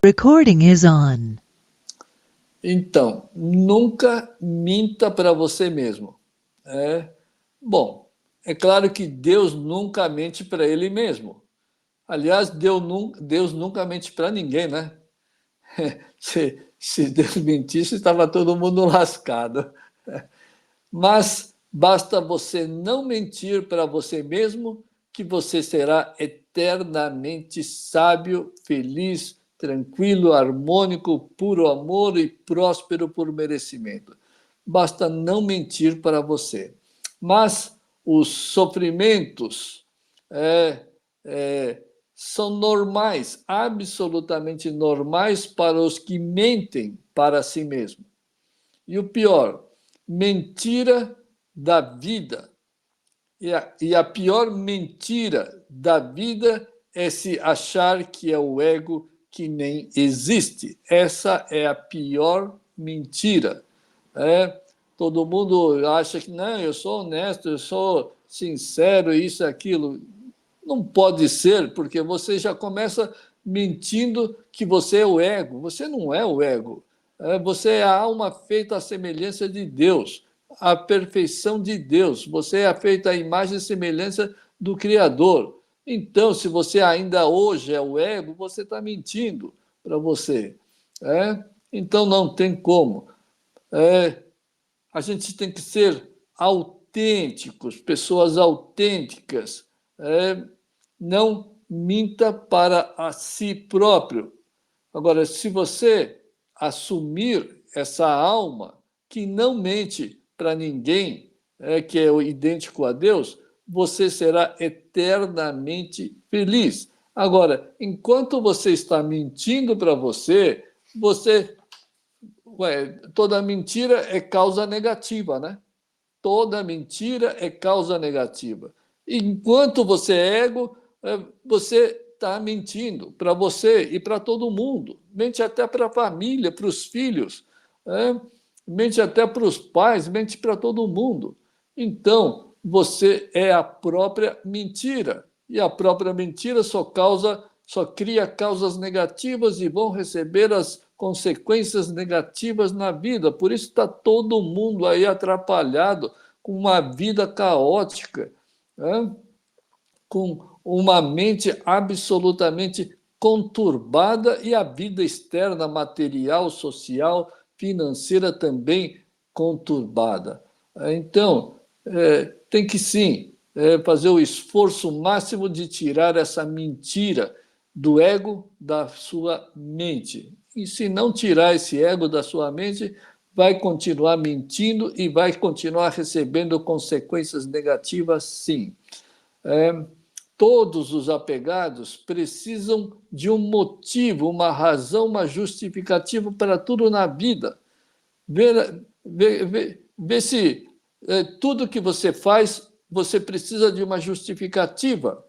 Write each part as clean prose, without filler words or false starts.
Recording is on. Então, nunca minta para você mesmo. Bom, é claro que Deus nunca mente para ele mesmo. Aliás, Deus nunca mente para ninguém, né? Se Deus mentisse, estava todo mundo lascado. Mas basta você não mentir para você mesmo, que você será eternamente sábio, feliz, tranquilo, harmônico, puro amor e próspero por merecimento. Basta não mentir para você. Mas os sofrimentos é, é, são normais, absolutamente normais para os que mentem para si mesmo. E o pior, mentira da vida. E a pior mentira da vida é se achar que é o ego que nem existe. Essa é a pior mentira. É, todo mundo acha que não, eu sou honesto, eu sou sincero, isso e aquilo. Não pode ser, porque você já começa mentindo que você é o ego. Você não é o ego. Você é a alma feita à semelhança de Deus, a perfeição de Deus. Você é feita à imagem e semelhança do Criador. Então, se você ainda hoje é o ego, você está mentindo para você. Então, não tem como. A gente tem que ser autênticos, pessoas autênticas. Não minta para a si próprio. Agora, se você assumir essa alma que não mente para ninguém, que é idêntico a Deus, você será eternamente feliz. Agora, enquanto você está mentindo para você, toda mentira é causa negativa, né? Toda mentira é causa negativa. Enquanto você é ego, você está mentindo para você e para todo mundo. Mente até para a família, para os filhos, mente até para os pais, mente para todo mundo. Então, você é a própria mentira. E a própria mentira só cria causas negativas e vão receber as consequências negativas na vida. Por isso está todo mundo aí atrapalhado, com uma vida caótica, né? Com uma mente absolutamente conturbada e a vida externa, material, social, financeira também conturbada. Então, tem que sim fazer o esforço máximo de tirar essa mentira do ego da sua mente. E se não tirar esse ego da sua mente, vai continuar mentindo e vai continuar recebendo consequências negativas, sim. Todos os apegados precisam de um motivo, uma razão, uma justificativa para tudo na vida. Vê se tudo que você faz, você precisa de uma justificativa.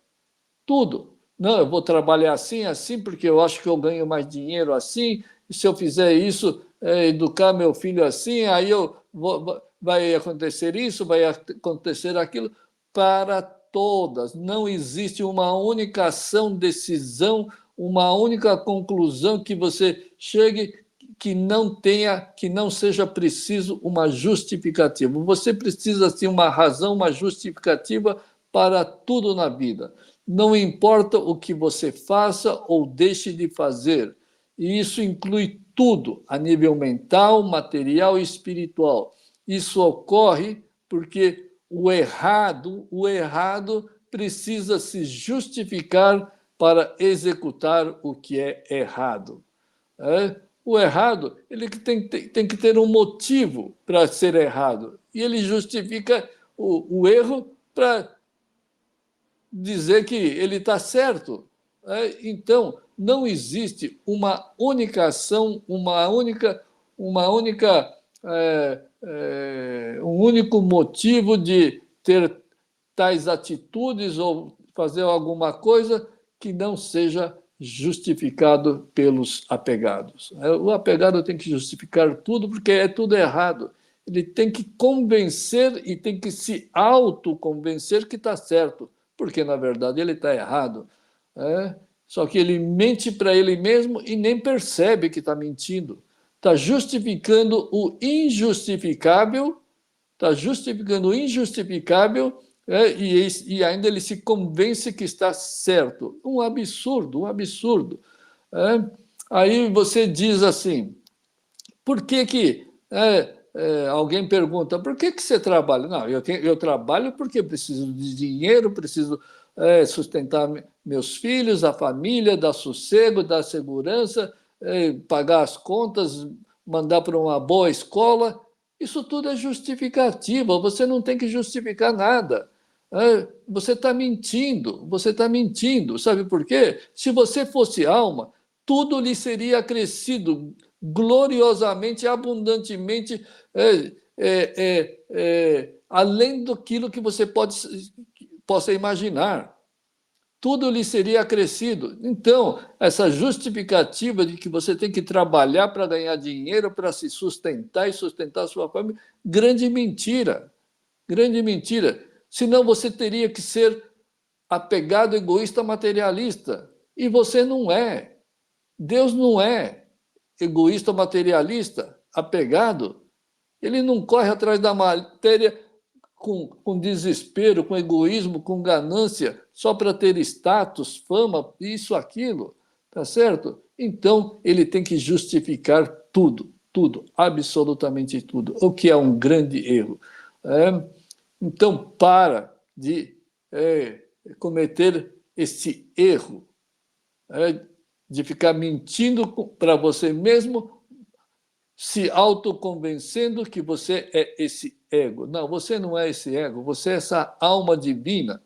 Tudo. Não, eu vou trabalhar assim, assim, porque eu acho que eu ganho mais dinheiro assim, e se eu fizer isso, educar meu filho assim, aí vai acontecer isso, vai acontecer aquilo. Para todas. Não existe uma única ação, decisão, uma única conclusão que você chegue que não seja preciso uma justificativa. Você precisa ter uma razão, uma justificativa para tudo na vida. Não importa o que você faça ou deixe de fazer. E isso inclui tudo, a nível mental, material e espiritual. Isso ocorre porque o errado precisa se justificar para executar o que é errado. O errado ele tem que ter um motivo para ser errado. E ele justifica o erro para dizer que ele está certo. Então, não existe uma única ação, uma única um único motivo de ter tais atitudes ou fazer alguma coisa que não seja justificado pelos apegados. O apegado tem que justificar tudo porque é tudo errado. Ele tem que convencer e tem que se autoconvencer que está certo, porque na verdade ele está errado. Só que ele mente para ele mesmo e nem percebe que está mentindo. Está justificando o injustificável, está justificando o injustificável, e ainda ele se convence que está certo. Um absurdo, um absurdo. Aí você diz assim, por que que alguém pergunta, por que que você trabalha? Não, eu trabalho porque preciso de dinheiro, preciso sustentar meus filhos, a família, dar sossego, dar segurança, pagar as contas, mandar para uma boa escola. Isso tudo é justificativa, você não tem que justificar nada. Você está mentindo, você está mentindo. Sabe por quê? Se você fosse alma, tudo lhe seria acrescido gloriosamente, abundantemente, além daquilo que você possa imaginar. Tudo lhe seria acrescido. Então, essa justificativa de que você tem que trabalhar para ganhar dinheiro, para se sustentar e sustentar a sua família, grande mentira. Grande mentira. Senão você teria que ser apegado, egoísta, materialista. E você não é. Deus não é egoísta, materialista, apegado. Ele não corre atrás da matéria com desespero, com egoísmo, com ganância, só para ter status, fama, isso, aquilo. Tá certo? Então, ele tem que justificar tudo, tudo, absolutamente tudo, o que é um grande erro. Então, para de cometer esse erro, de ficar mentindo para você mesmo, se autoconvencendo que você é esse ego. Não, você não é esse ego, você é essa alma divina.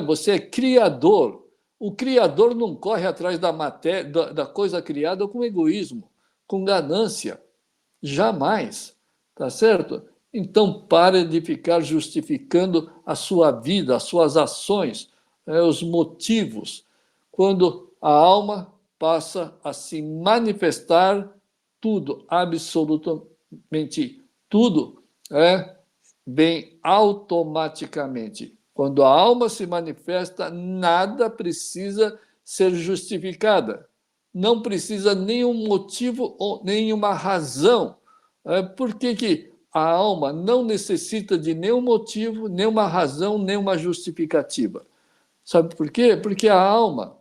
Você é criador. O criador não corre atrás da matéria, da coisa criada com egoísmo, com ganância. Jamais. Tá certo? Então, pare de ficar justificando a sua vida, as suas ações, os motivos. Quando a alma passa a se manifestar, tudo, absolutamente tudo, vem automaticamente. Quando a alma se manifesta, nada precisa ser justificada. Não precisa nenhum motivo ou nenhuma razão. Por que que a alma não necessita de nenhum motivo, nenhuma razão, nenhuma justificativa? Sabe por quê? Porque a alma,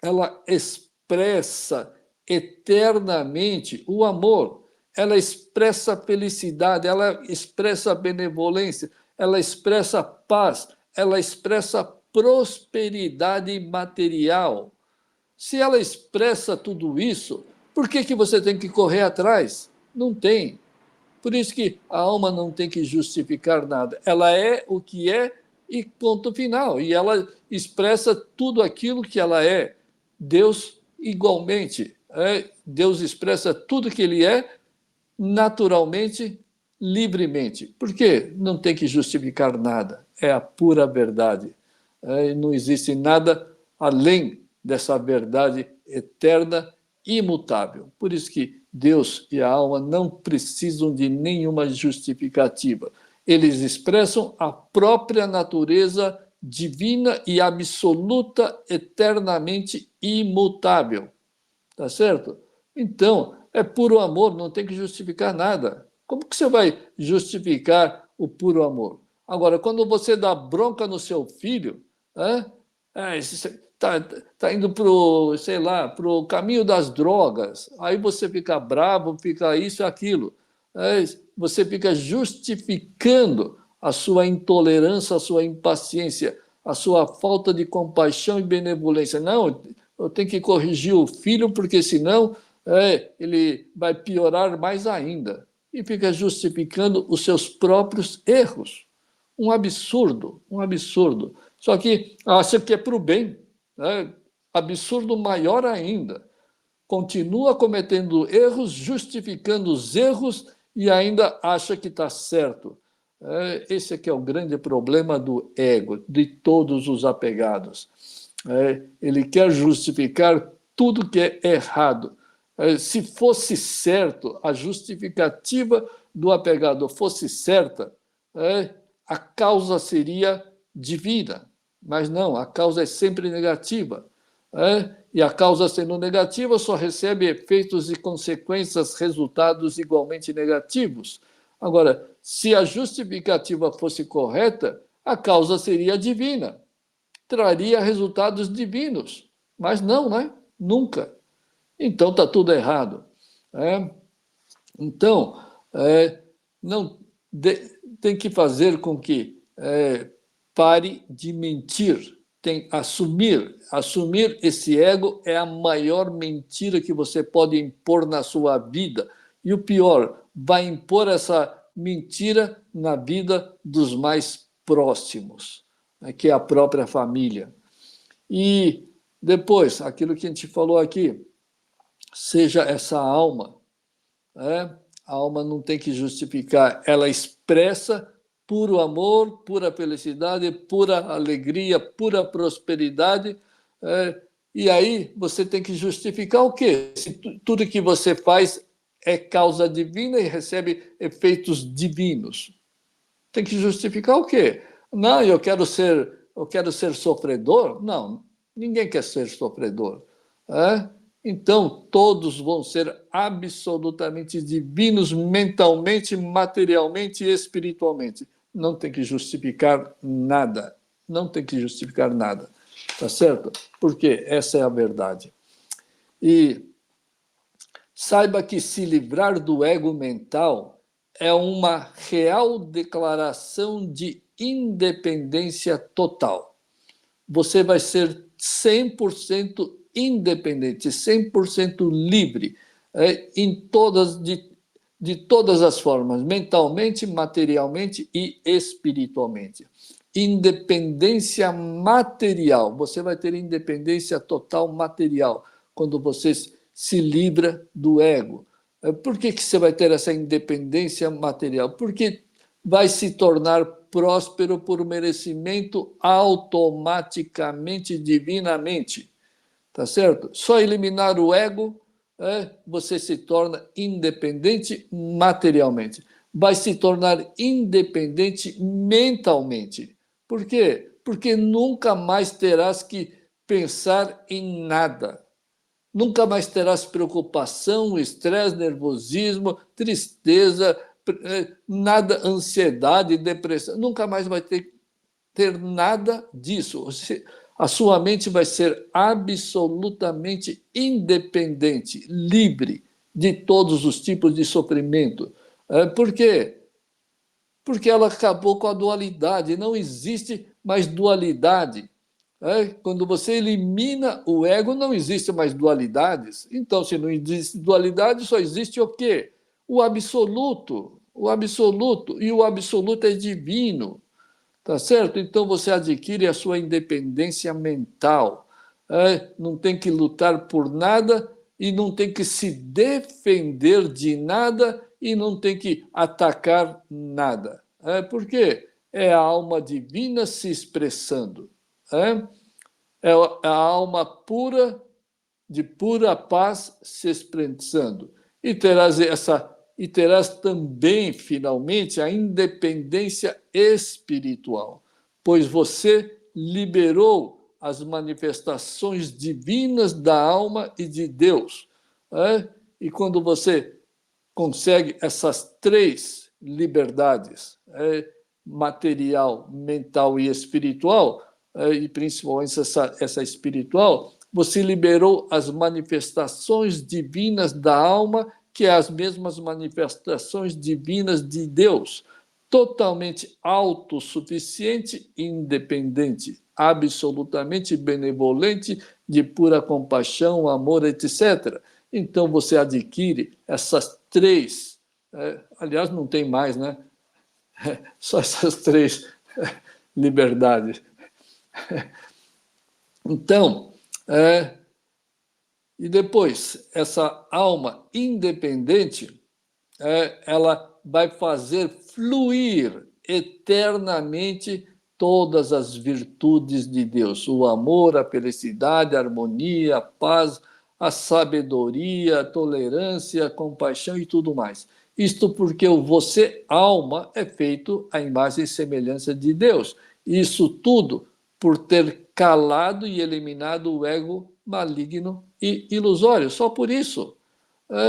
ela expressa eternamente o amor, ela expressa felicidade, ela expressa benevolência, ela expressa paz, ela expressa prosperidade material. Se ela expressa tudo isso, por que que você tem que correr atrás? Não tem. Por isso que a alma não tem que justificar nada. Ela é o que é e ponto final. E ela expressa tudo aquilo que ela é. Deus, igualmente. Deus expressa tudo que ele é naturalmente, livremente. Por quê? Não tem que justificar nada. É a pura verdade. Não existe nada além dessa verdade eterna, imutável. Por isso que Deus e a alma não precisam de nenhuma justificativa. Eles expressam a própria natureza divina e absoluta, eternamente imutável. Tá certo? Então, é puro amor, não tem que justificar nada. Como que você vai justificar o puro amor? Agora, quando você dá bronca no seu filho, está indo para o, sei lá, para o caminho das drogas, aí você fica bravo, fica isso e aquilo. Você fica justificando a sua intolerância, a sua impaciência, a sua falta de compaixão e benevolência. Não, eu tenho que corrigir o filho, porque senão ele vai piorar mais ainda. E fica justificando os seus próprios erros. Um absurdo, um absurdo. Só que acha que é para o bem. Absurdo maior ainda. Continua cometendo erros, justificando os erros e ainda acha que está certo. Esse aqui é o grande problema do ego, de todos os apegados. Ele quer justificar tudo que é errado. Se fosse certo, a justificativa do apegado fosse certa, a causa seria divina. Mas não, a causa é sempre negativa. E a causa sendo negativa só recebe efeitos e consequências, resultados igualmente negativos. Agora, se a justificativa fosse correta, a causa seria divina, traria resultados divinos. Mas não, né? Nunca. Então está tudo errado. Então, não tem que fazer com que pare de mentir. Tem assumir esse ego é a maior mentira que você pode impor na sua vida. E o pior, vai impor essa mentira na vida dos mais próximos, né, que é a própria família. E depois, aquilo que a gente falou aqui, seja essa alma, a alma não tem que justificar, ela expressa puro amor, pura felicidade, pura alegria, pura prosperidade. E aí você tem que justificar o quê? Se tudo que você faz é causa divina e recebe efeitos divinos. Tem que justificar o quê? Não, eu quero ser sofredor? Não, ninguém quer ser sofredor. Então, todos vão ser absolutamente divinos mentalmente, materialmente e espiritualmente. Não tem que justificar nada. Não tem que justificar nada. Tá certo? Porque essa é a verdade. E saiba que se livrar do ego mental é uma real declaração de independência total. Você vai ser 100% independente, 100% livre, de todas as formas, mentalmente, materialmente e espiritualmente. Independência material, você vai ter independência total material quando você se livra do ego. Por que você vai ter essa independência material? Porque vai se tornar próspero por merecimento automaticamente, divinamente. Tá certo? Só eliminar o ego, você se torna independente materialmente. Vai se tornar independente mentalmente. Por quê? Porque nunca mais terás que pensar em nada. Nunca mais terás preocupação, estresse, nervosismo, tristeza, nada, ansiedade, depressão. Nunca mais vai ter nada disso. A sua mente vai ser absolutamente independente, livre de todos os tipos de sofrimento. Por quê? Porque ela acabou com a dualidade. Não existe mais dualidade. Quando você elimina o ego, não existe mais dualidades. Então, se não existe dualidade, só existe o quê? O absoluto. O absoluto. E o absoluto é divino. Tá certo? Então você adquire a sua independência mental. Não tem que lutar por nada e não tem que se defender de nada e não tem que atacar nada. Por quê? É a alma divina se expressando. É a alma pura, de pura paz se expressando. E terás também, finalmente, a independência espiritual, pois você liberou as manifestações divinas da alma e de Deus. E quando você consegue essas três liberdades, material, mental e espiritual, e principalmente essa espiritual, você liberou as manifestações divinas da alma, que é as mesmas manifestações divinas de Deus, totalmente autossuficiente e independente, absolutamente benevolente, de pura compaixão, amor, etc. Então você adquire essas três, aliás, não tem mais, né? Só essas três liberdades. Então, e depois, essa alma independente, ela vai fazer fluir eternamente todas as virtudes de Deus: o amor, a felicidade, a harmonia, a paz, a sabedoria, a tolerância, a compaixão e tudo mais. Isto porque o você, alma, é feito à imagem e semelhança de Deus. Isso tudo por ter calado e eliminado o ego maligno e ilusório, só por isso.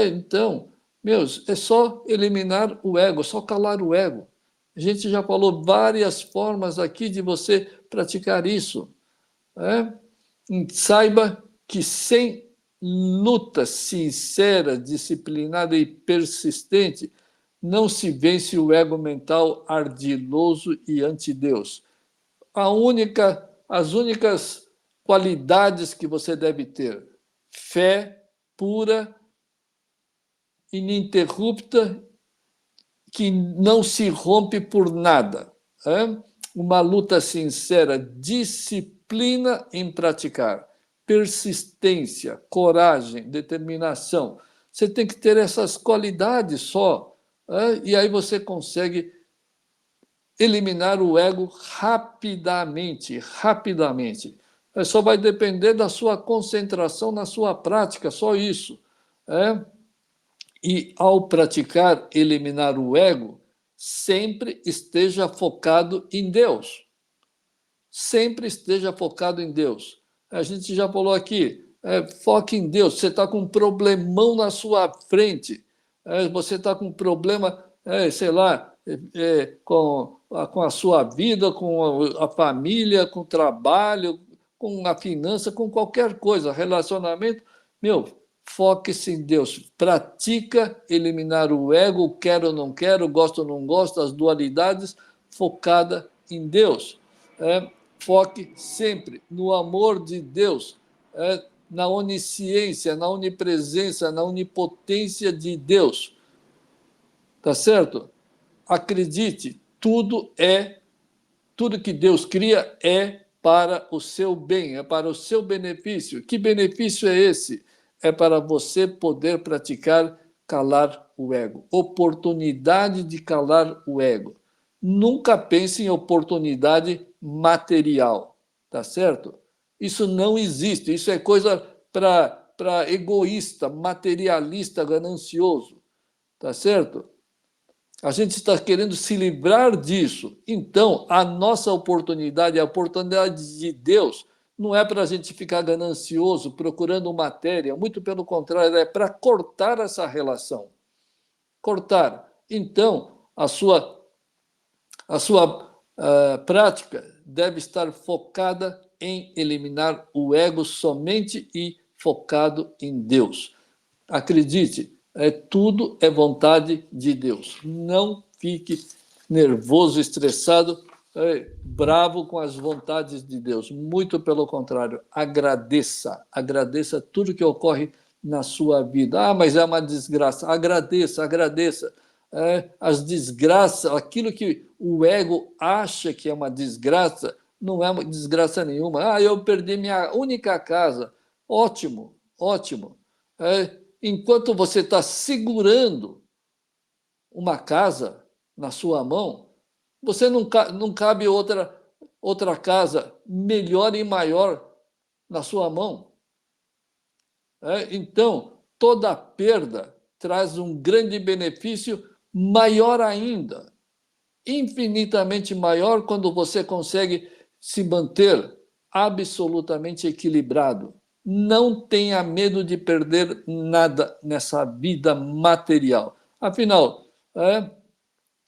Então, meus, é só eliminar o ego, só calar o ego. A gente já falou várias formas aqui de você praticar isso. Saiba que sem luta sincera, disciplinada e persistente, não se vence o ego mental ardiloso e anti-Deus. As únicas qualidades que você deve ter: fé pura, ininterrupta, que não se rompe por nada. Uma luta sincera, disciplina em praticar, persistência, coragem, determinação. Você tem que ter essas qualidades só, e aí você consegue eliminar o ego rapidamente, rapidamente. Só vai depender da sua concentração na sua prática, só isso. E ao praticar eliminar o ego, sempre esteja focado em Deus. Sempre esteja focado em Deus. A gente já falou aqui, foque em Deus. Você está com um problemão na sua frente, você está com um problema, sei lá, com a sua vida, com a família, com o trabalho, com a finança, com qualquer coisa, relacionamento. Meu, foque-se em Deus. Pratica eliminar o ego, quero ou não quero, gosto ou não gosto, as dualidades, focada em Deus. Foque sempre no amor de Deus, na onisciência, na onipresença, na onipotência de Deus. Tá certo? Acredite, tudo que Deus cria é para o seu bem, é para o seu benefício. Que benefício é esse? É para você poder praticar calar o ego. Oportunidade de calar o ego. Nunca pense em oportunidade material, tá certo? Isso não existe, isso é coisa para egoísta, materialista, ganancioso, tá certo? A gente está querendo se livrar disso. Então, a nossa oportunidade, a oportunidade de Deus, não é para a gente ficar ganancioso, procurando matéria, muito pelo contrário, é para cortar essa relação. Cortar. Então, a sua prática deve estar focada em eliminar o ego somente e focado em Deus. Acredite, tudo é vontade de Deus. Não fique nervoso, estressado, bravo com as vontades de Deus. Muito pelo contrário, agradeça. Agradeça tudo que ocorre na sua vida. Ah, mas é uma desgraça. Agradeça, agradeça. As desgraças, aquilo que o ego acha que é uma desgraça, não é uma desgraça nenhuma. Ah, eu perdi minha única casa. Ótimo, ótimo. Enquanto você está segurando uma casa na sua mão, você não cabe outra casa melhor e maior na sua mão. Então, toda perda traz um grande benefício maior ainda, infinitamente maior, quando você consegue se manter absolutamente equilibrado. Não tenha medo de perder nada nessa vida material. Afinal,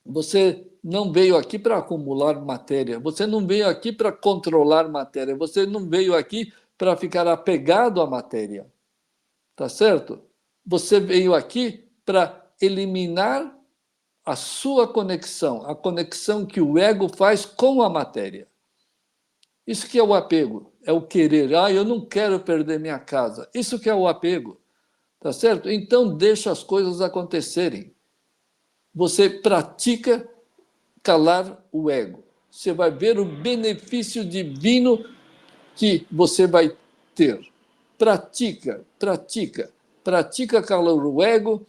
você não veio aqui para acumular matéria, você não veio aqui para controlar matéria, você não veio aqui para ficar apegado à matéria. Tá certo? Você veio aqui para eliminar a sua conexão, a conexão que o ego faz com a matéria. Isso que é o apego, é o querer. Ah, eu não quero perder minha casa. Isso que é o apego, tá certo? Então deixa as coisas acontecerem. Você pratica calar o ego. Você vai ver o benefício divino que você vai ter. Pratica, pratica, pratica calar o ego.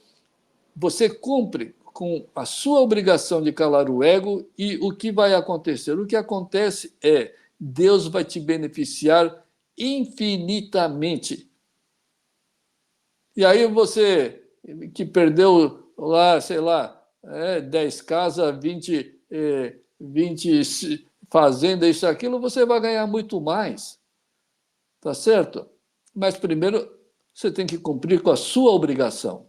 Você cumpre com a sua obrigação de calar o ego e o que vai acontecer? O que acontece é Deus vai te beneficiar infinitamente. E aí você que perdeu lá, sei lá, 10 casas, 20 fazendas, isso, aquilo, você vai ganhar muito mais. Tá certo? mas primeiro você tem que cumprir com a sua obrigação.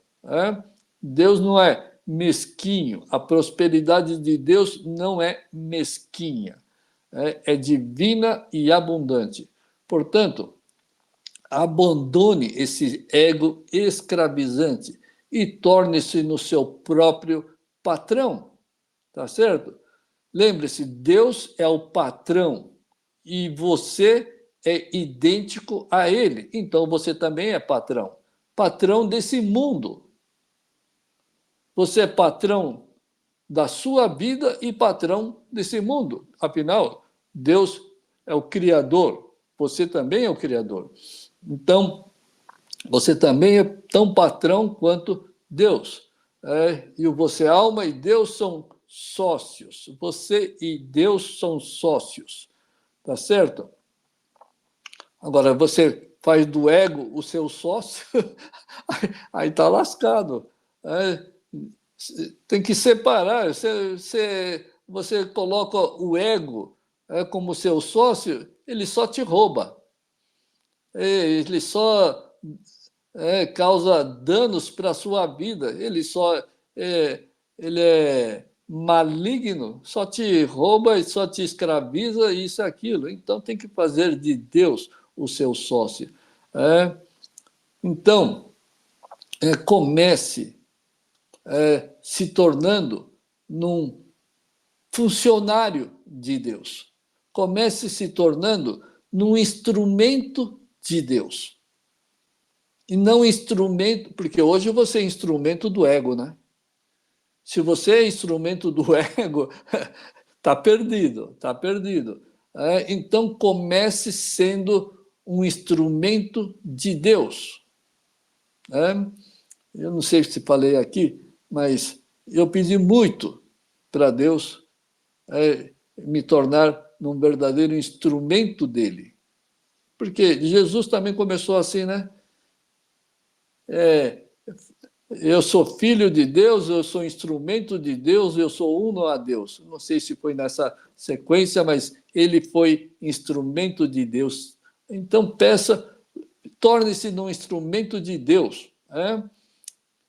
Deus não é mesquinho, a prosperidade de Deus não é mesquinha, é divina e abundante. Portanto, abandone esse ego escravizante e torne-se no seu próprio patrão, tá certo? Lembre-se, Deus é o patrão e você é idêntico a ele, então você também é patrão. Patrão desse mundo. Você é patrão da sua vida e patrão desse mundo. Afinal, Deus é o Criador, você também é o Criador. Então, você também é tão patrão quanto Deus. E você, alma e Deus são sócios. Você e Deus são sócios. Tá certo? Agora, você faz do ego o seu sócio, aí está lascado. Tem que separar. Você coloca o ego como seu sócio, ele só te rouba. Ele só causa danos para a sua vida. Ele é maligno, só te rouba e só te escraviza, isso e aquilo. Então tem que fazer de Deus o seu sócio. Então, comece se tornando num funcionário de Deus. Comece se tornando num instrumento de Deus. E não instrumento, porque hoje você é instrumento do ego, né? Se você é instrumento do ego, está perdido, está perdido. Então comece sendo um instrumento de Deus. Eu não sei se falei aqui, mas eu pedi muito para Deus me tornar um verdadeiro instrumento dele. Porque Jesus também começou assim, né? Eu sou filho de Deus, eu sou instrumento de Deus, eu sou uno a Deus. Não sei se foi nessa sequência, mas ele foi instrumento de Deus. Então, torne-se num instrumento de Deus,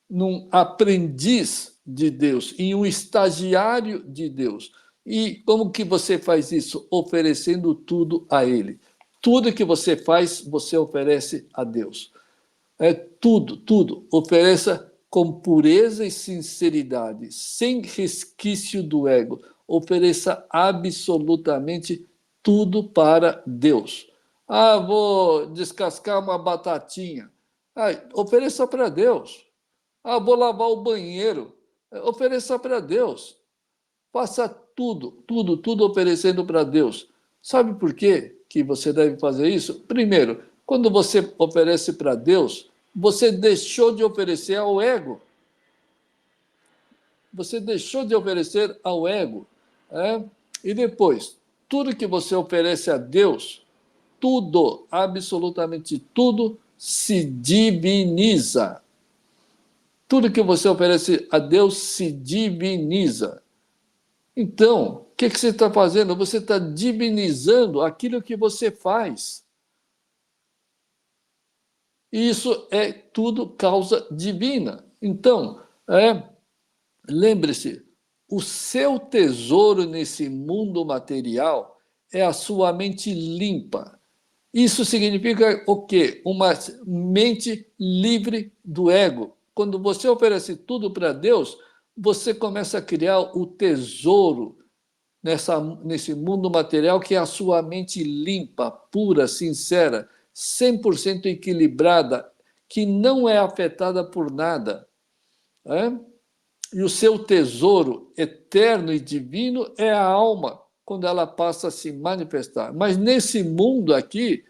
num aprendiz de Deus, em um estagiário de Deus. E como que você faz isso? Oferecendo tudo a Ele. Tudo que você faz, você oferece a Deus. Tudo. Ofereça com pureza e sinceridade, sem resquício do ego. Ofereça absolutamente tudo para Deus. Vou descascar uma batatinha. Ofereça para Deus. Vou lavar o banheiro. Ofereça para Deus. Faça tudo oferecendo para Deus. Sabe por quê que você deve fazer isso? Primeiro, quando você oferece para Deus, você deixou de oferecer ao ego. Você deixou de oferecer ao ego. E depois, tudo que você oferece a Deus, tudo, absolutamente tudo, se diviniza. Tudo que você oferece a Deus se diviniza. Então, o que você está fazendo? Você está divinizando aquilo que você faz. E isso é tudo causa divina. Então, lembre-se, o seu tesouro nesse mundo material é a sua mente limpa. Isso significa o quê? Uma mente livre do ego. Quando você oferece tudo para Deus, você começa a criar o tesouro nesse mundo material, que é a sua mente limpa, pura, sincera, 100% equilibrada, que não é afetada por nada. E o seu tesouro eterno e divino é a alma, quando ela passa a se manifestar. Mas nesse mundo aqui,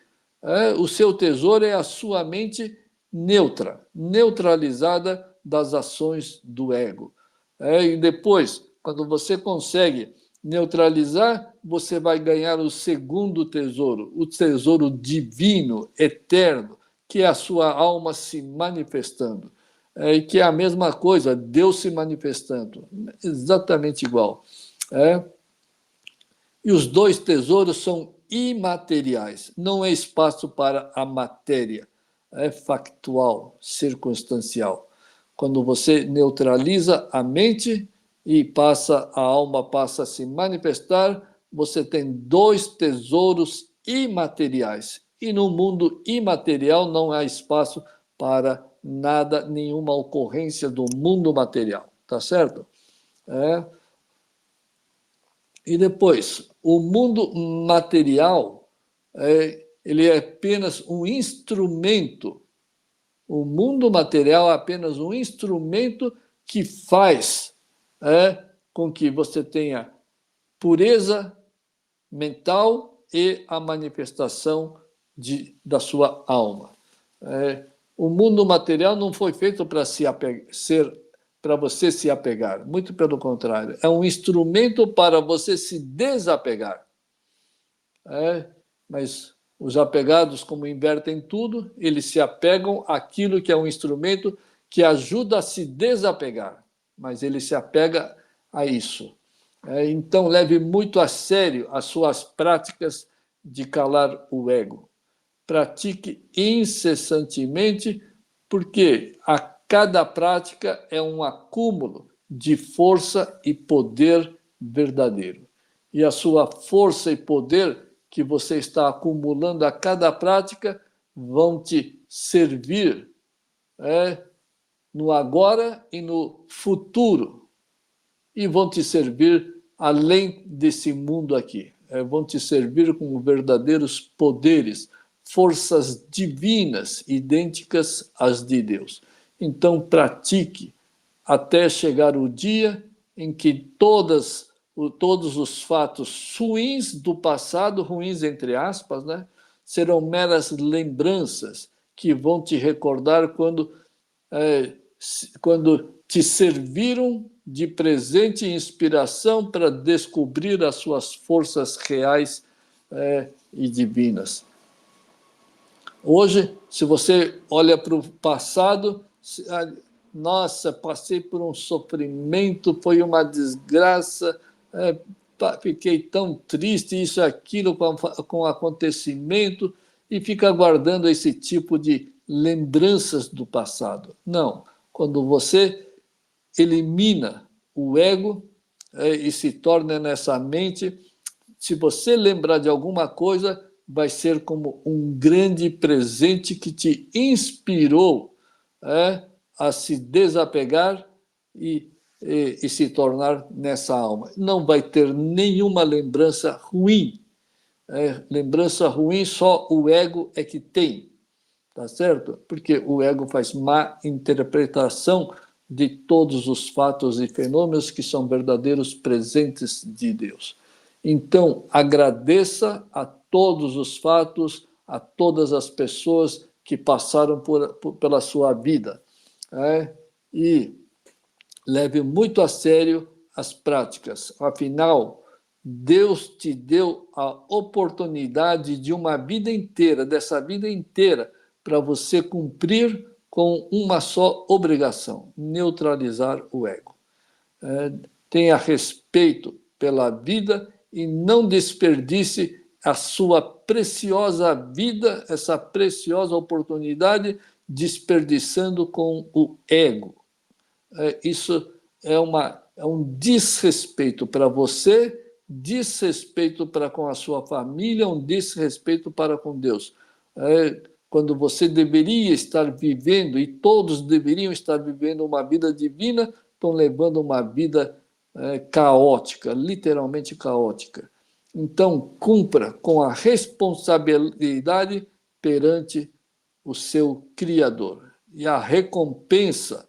o seu tesouro é a sua mente neutra, neutralizada das ações do ego. E depois, quando você consegue neutralizar, você vai ganhar o segundo tesouro, o tesouro divino, eterno, que é a sua alma se manifestando. Que é a mesma coisa, Deus se manifestando, exatamente igual. E os dois tesouros são imateriais, não é espaço para a matéria. é factual, circunstancial. Quando você neutraliza a mente e a alma passa a se manifestar, você tem dois tesouros imateriais. E no mundo imaterial não há espaço para nada, nenhuma ocorrência do mundo material, tá certo? E depois, o mundo material, ele é apenas um instrumento. O mundo material é apenas um instrumento que faz com que você tenha pureza mental e a manifestação da sua alma. O mundo material não foi feito para para você se apegar, muito pelo contrário, é um instrumento para você se desapegar. Mas os apegados, como invertem tudo, eles se apegam àquilo que é um instrumento que ajuda a se desapegar, mas ele se apega a isso. Então, leve muito a sério as suas práticas de calar o ego. Pratique incessantemente, porque a cada prática é um acúmulo de força e poder verdadeiro. E a sua força e poder que você está acumulando a cada prática vão te servir no agora e no futuro. E vão te servir além desse mundo aqui. Vão te servir como verdadeiros poderes, forças divinas idênticas às de Deus. Então, pratique até chegar o dia em que todos os fatos ruins do passado, ruins entre aspas, serão meras lembranças que vão te recordar quando te serviram de presente e inspiração para descobrir as suas forças reais e divinas. Hoje, se você olha para o passado, nossa, passei por um sofrimento, foi uma desgraça, fiquei tão triste, isso e aquilo com o acontecimento, e fica guardando esse tipo de lembranças do passado. Não, quando você elimina o ego e se torna nessa mente, se você lembrar de alguma coisa, vai ser como um grande presente que te inspirou a se desapegar e se tornar nessa alma. Não vai ter nenhuma lembrança ruim. Lembrança ruim só o ego é que tem, tá certo? Porque o ego faz má interpretação de todos os fatos e fenômenos que são verdadeiros presentes de Deus. Então, agradeça a todos os fatos, a todas as pessoas que passaram pela sua vida. E leve muito a sério as práticas. Afinal, Deus te deu a oportunidade de uma vida inteira, dessa vida inteira, para você cumprir com uma só obrigação: neutralizar o ego. Tenha respeito pela vida e não desperdice a sua preciosa vida, essa preciosa oportunidade, desperdiçando com o ego. Isso é um desrespeito para você, desrespeito para com a sua família, um desrespeito para com Deus. Quando você deveria estar vivendo, e todos deveriam estar vivendo uma vida divina, estão levando uma vida caótica, literalmente caótica. Então, cumpra com a responsabilidade perante o seu Criador. E a recompensa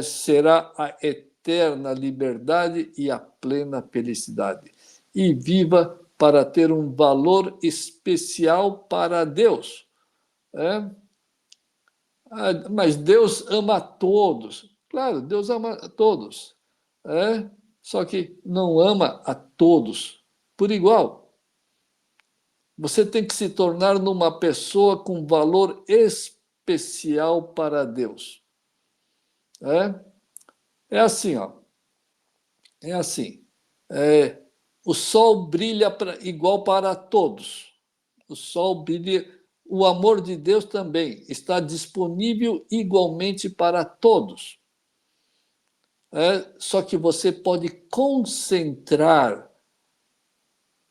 será a eterna liberdade e a plena felicidade. E viva para ter um valor especial para Deus. Mas Deus ama a todos. Claro, Deus ama a todos. Só que não ama a todos por igual. Você tem que se tornar numa pessoa com valor especial para Deus. É assim, ó. É assim. O sol brilha igual para todos. O sol brilha o amor de Deus também está disponível igualmente para todos. Só que você pode concentrar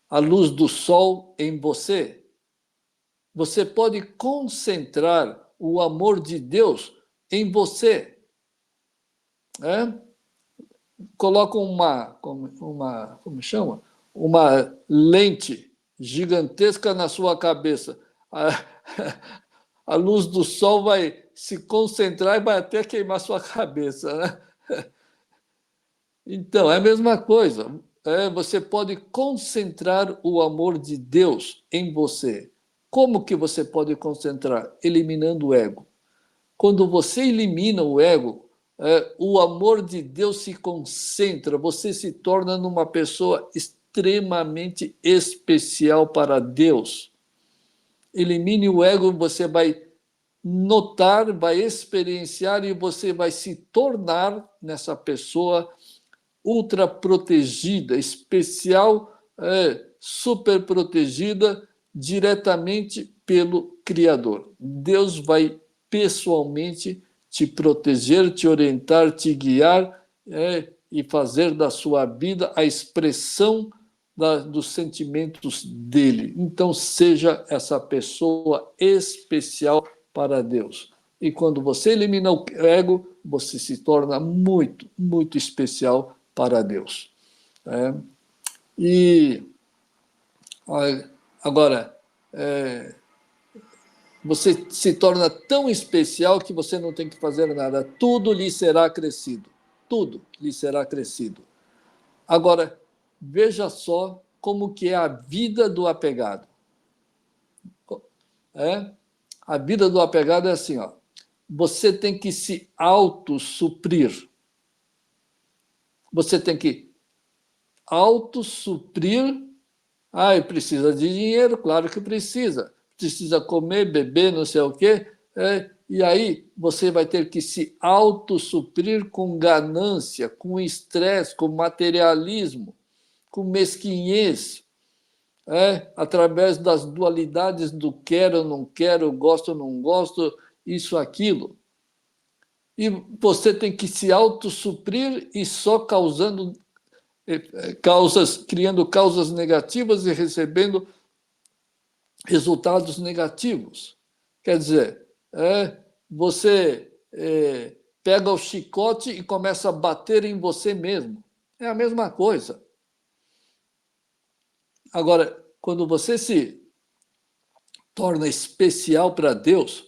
a luz do sol em você. Você pode concentrar o amor de Deus em você. Coloca como chama? Uma lente gigantesca na sua cabeça. A luz do sol vai se concentrar e vai até queimar sua cabeça, né? Então, é a mesma coisa. Você pode concentrar o amor de Deus em você. Como que você pode concentrar? Eliminando o ego. Quando você elimina o ego, o amor de Deus se concentra, você se torna uma pessoa extremamente especial para Deus. Elimine o ego, você vai notar, vai experienciar e você vai se tornar nessa pessoa ultra protegida, especial, super protegida diretamente pelo Criador. Deus vai pessoalmente te proteger, te orientar, te guiar e fazer da sua vida a expressão dos sentimentos dele. Então, seja essa pessoa especial para Deus. E quando você elimina o ego, você se torna muito, muito especial para Deus. E agora, você se torna tão especial que você não tem que fazer nada. Tudo lhe será acrescido. Tudo lhe será acrescido. Agora, veja só como que é a vida do apegado. A vida do apegado é assim, ó. Você tem que se autossuprir. Você tem que autossuprir. Precisa de dinheiro? Claro que precisa. Precisa comer, beber, não sei o quê. E aí você vai ter que se autossuprir com ganância, com estresse, com materialismo, com mesquinhez, através das dualidades do quero, não quero, gosto, não gosto, isso, aquilo. E você tem que se autossuprir e só criando causas negativas e recebendo resultados negativos. Quer dizer, você pega o chicote e começa a bater em você mesmo. É a mesma coisa. Agora, quando você se torna especial para Deus,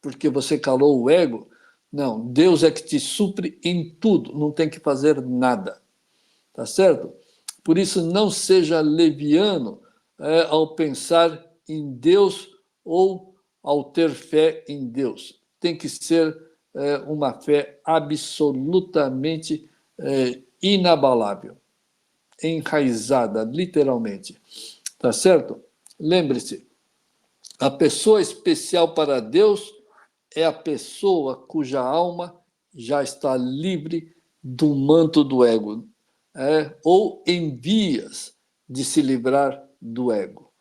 porque você calou o ego, não, Deus é que te supre em tudo, não tem que fazer nada. Tá certo? Por isso, não seja leviano ao pensar em Deus ou ao ter fé em Deus. Tem que ser uma fé absolutamente inabalável, enraizada, literalmente. Tá certo? Lembre-se, a pessoa especial para Deus é a pessoa cuja alma já está livre do manto do ego, ou em vias de se livrar do ego.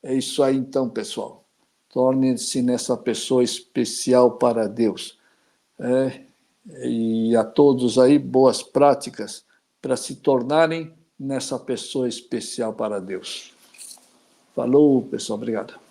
É isso aí, então, pessoal. Torne-se nessa pessoa especial para Deus. E a todos aí, boas práticas para se tornarem nessa pessoa especial para Deus. Falou, pessoal. Obrigado.